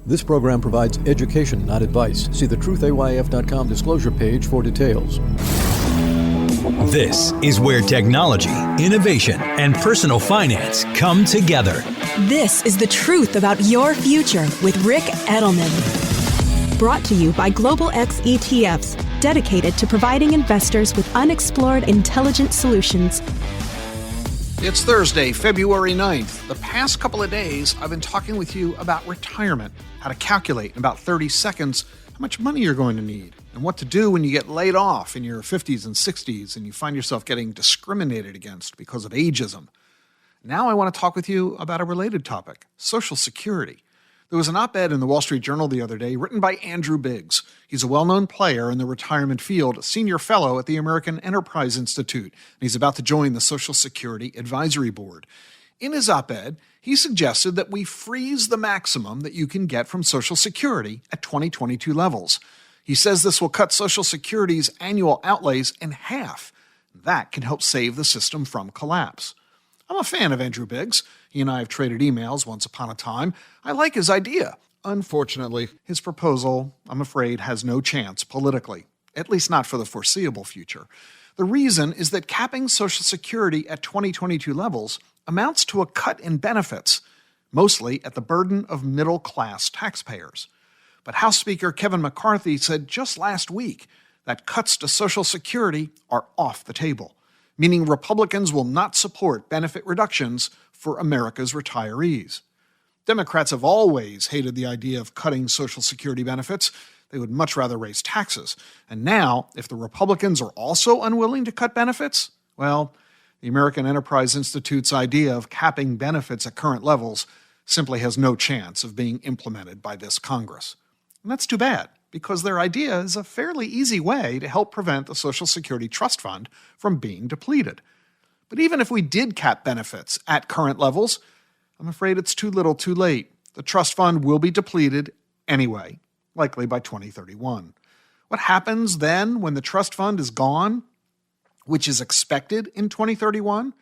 This program provides education, not advice. See the truthayf.com disclosure page for details. This is where technology, innovation, and personal finance come together. This is the truth about your future with Rick Edelman. Brought to you by Global X ETFs, dedicated to providing investors with unexplored intelligent solutions. It's Thursday, February 9th. The past couple of days, I've been talking with you about retirement, how to calculate in about 30 seconds how much money you're going to need, and what to do when you get laid off in your 50s and 60s and you find yourself getting discriminated against because of ageism. Now I want to talk with you about a related topic, Social Security. There was an op-ed in the Wall Street Journal the other day written by Andrew Biggs. He's a well-known player in the retirement field, a senior fellow at the American Enterprise Institute, and he's about to join the Social Security Advisory Board. In his op-ed, he suggested that we freeze the maximum that you can get from Social Security at 2022 levels. He says this will cut Social Security's annual outlays in half. That can help save the system from collapse. I'm a fan of Andrew Biggs. He and I have traded emails once upon a time. I like his idea. Unfortunately, his proposal, I'm afraid, has no chance politically, at least not for the foreseeable future. The reason is that capping Social Security at 2022 levels amounts to a cut in benefits, mostly at the burden of middle-class taxpayers. But House Speaker Kevin McCarthy said just last week that cuts to Social Security are off the table, meaning Republicans will not support benefit reductions for America's retirees. Democrats have always hated the idea of cutting Social Security benefits. They would much rather raise taxes. And now, if the Republicans are also unwilling to cut benefits, well, the American Enterprise Institute's idea of capping benefits at current levels simply has no chance of being implemented by this Congress. And that's too bad, because their idea is a fairly easy way to help prevent the Social Security Trust Fund from being depleted. But even if we did cap benefits at current levels, I'm afraid it's too little too late. The trust fund will be depleted anyway, likely by 2031. What happens then when the trust fund is gone, which is expected in 2031?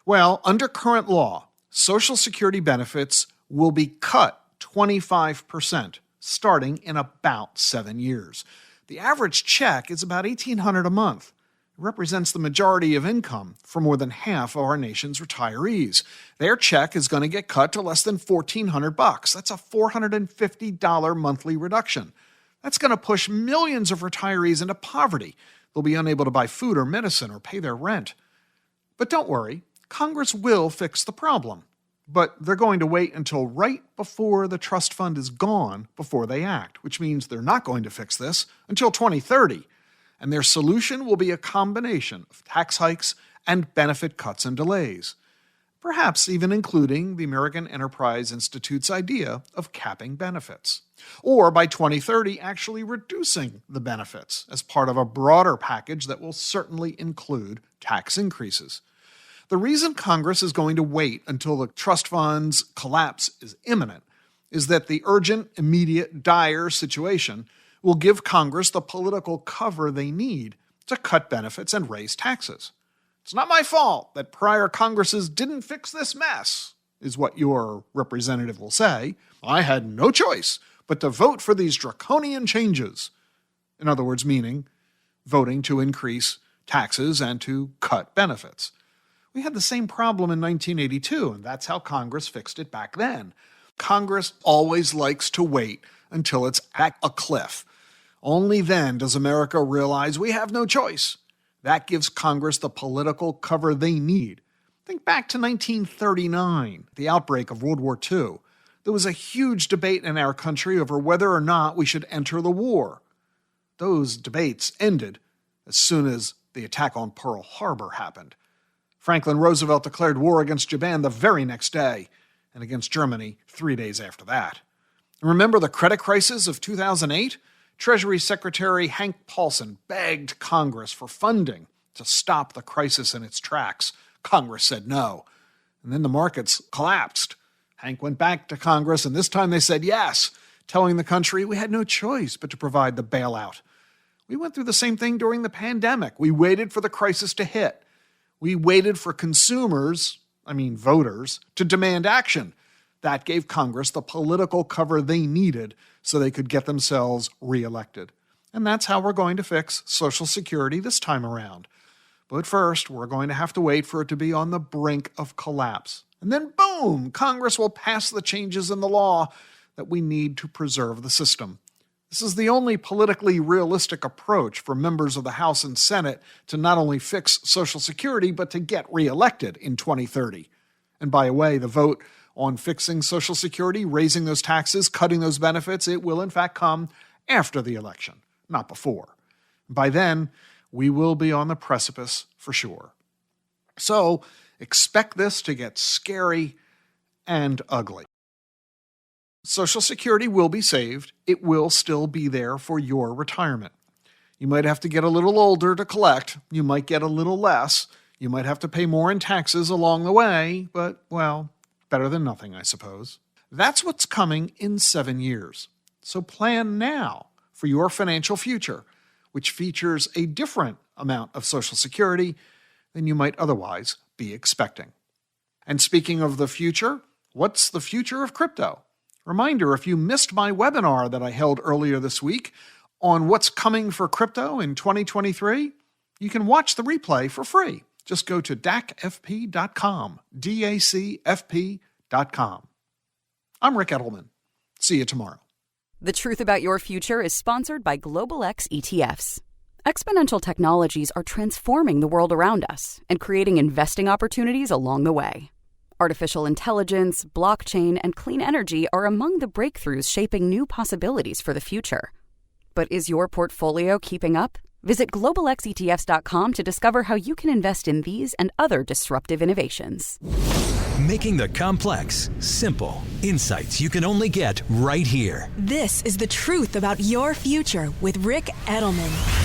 Well, under current law, Social Security benefits will be cut 25%, starting in about 7 years. The average check is about $1,800 a month. It represents the majority of income for more than half of our nation's retirees. Their check is going to get cut to less than $1,400. That's a $450 monthly reduction. That's going to push millions of retirees into poverty. They'll be unable to buy food or medicine or pay their rent. But don't worry, Congress will fix the problem. But they're going to wait until right before the trust fund is gone before they act, which means they're not going to fix this until 2030. And their solution will be a combination of tax hikes and benefit cuts and delays, perhaps even including the American Enterprise Institute's idea of capping benefits, or by 2030 actually reducing the benefits as part of a broader package that will certainly include tax increases. The reason Congress is going to wait until the trust fund's collapse is imminent is that the urgent, immediate, dire situation will give Congress the political cover they need to cut benefits and raise taxes. It's not my fault that prior Congresses didn't fix this mess, is what your representative will say. I had no choice but to vote for these draconian changes. In other words, meaning voting to increase taxes and to cut benefits. We had the same problem in 1982, and that's how Congress fixed it back then. Congress always likes to wait until it's at a cliff. Only then does America realize we have no choice. That gives Congress the political cover they need. Think back to 1939, the outbreak of World War II. There was a huge debate in our country over whether or not we should enter the war. Those debates ended as soon as the attack on Pearl Harbor happened. Franklin Roosevelt declared war against Japan the very next day, and against Germany 3 days after that. Remember the credit crisis of 2008? Treasury Secretary Hank Paulson begged Congress for funding to stop the crisis in its tracks. Congress said no. And then the markets collapsed. Hank went back to Congress, and this time they said yes, telling the country we had no choice but to provide the bailout. We went through the same thing during the pandemic. We waited for the crisis to hit. We waited for consumers, voters, to demand action. That gave Congress the political cover they needed so they could get themselves reelected. And that's how we're going to fix Social Security this time around. But first, we're going to have to wait for it to be on the brink of collapse. And then, boom, Congress will pass the changes in the law that we need to preserve the system. This is the only politically realistic approach for members of the House and Senate to not only fix Social Security, but to get reelected in 2030. And by the way, the vote on fixing Social Security, raising those taxes, cutting those benefits, it will in fact come after the election, not before. By then, we will be on the precipice for sure. So expect this to get scary and ugly. Social Security will be saved. It will still be there for your retirement. You might have to get a little older to collect. You might get a little less. You might have to pay more in taxes along the way, but, well, better than nothing, I suppose. That's what's coming in 7 years. So plan now for your financial future, which features a different amount of Social Security than you might otherwise be expecting. And speaking of the future, what's the future of crypto? Reminder, if you missed my webinar that I held earlier this week on what's coming for crypto in 2023, you can watch the replay for free. Just go to dacfp.com, dacfp.com. I'm Rick Edelman. See you tomorrow. The Truth About Your Future is sponsored by Global X ETFs. Exponential technologies are transforming the world around us and creating investing opportunities along the way. Artificial intelligence, blockchain, and clean energy are among the breakthroughs shaping new possibilities for the future. But is your portfolio keeping up? Visit globalxetfs.com to discover how you can invest in these and other disruptive innovations. Making the complex simple. Insights you can only get right here. This is The Truth About Your Future with Rick Edelman.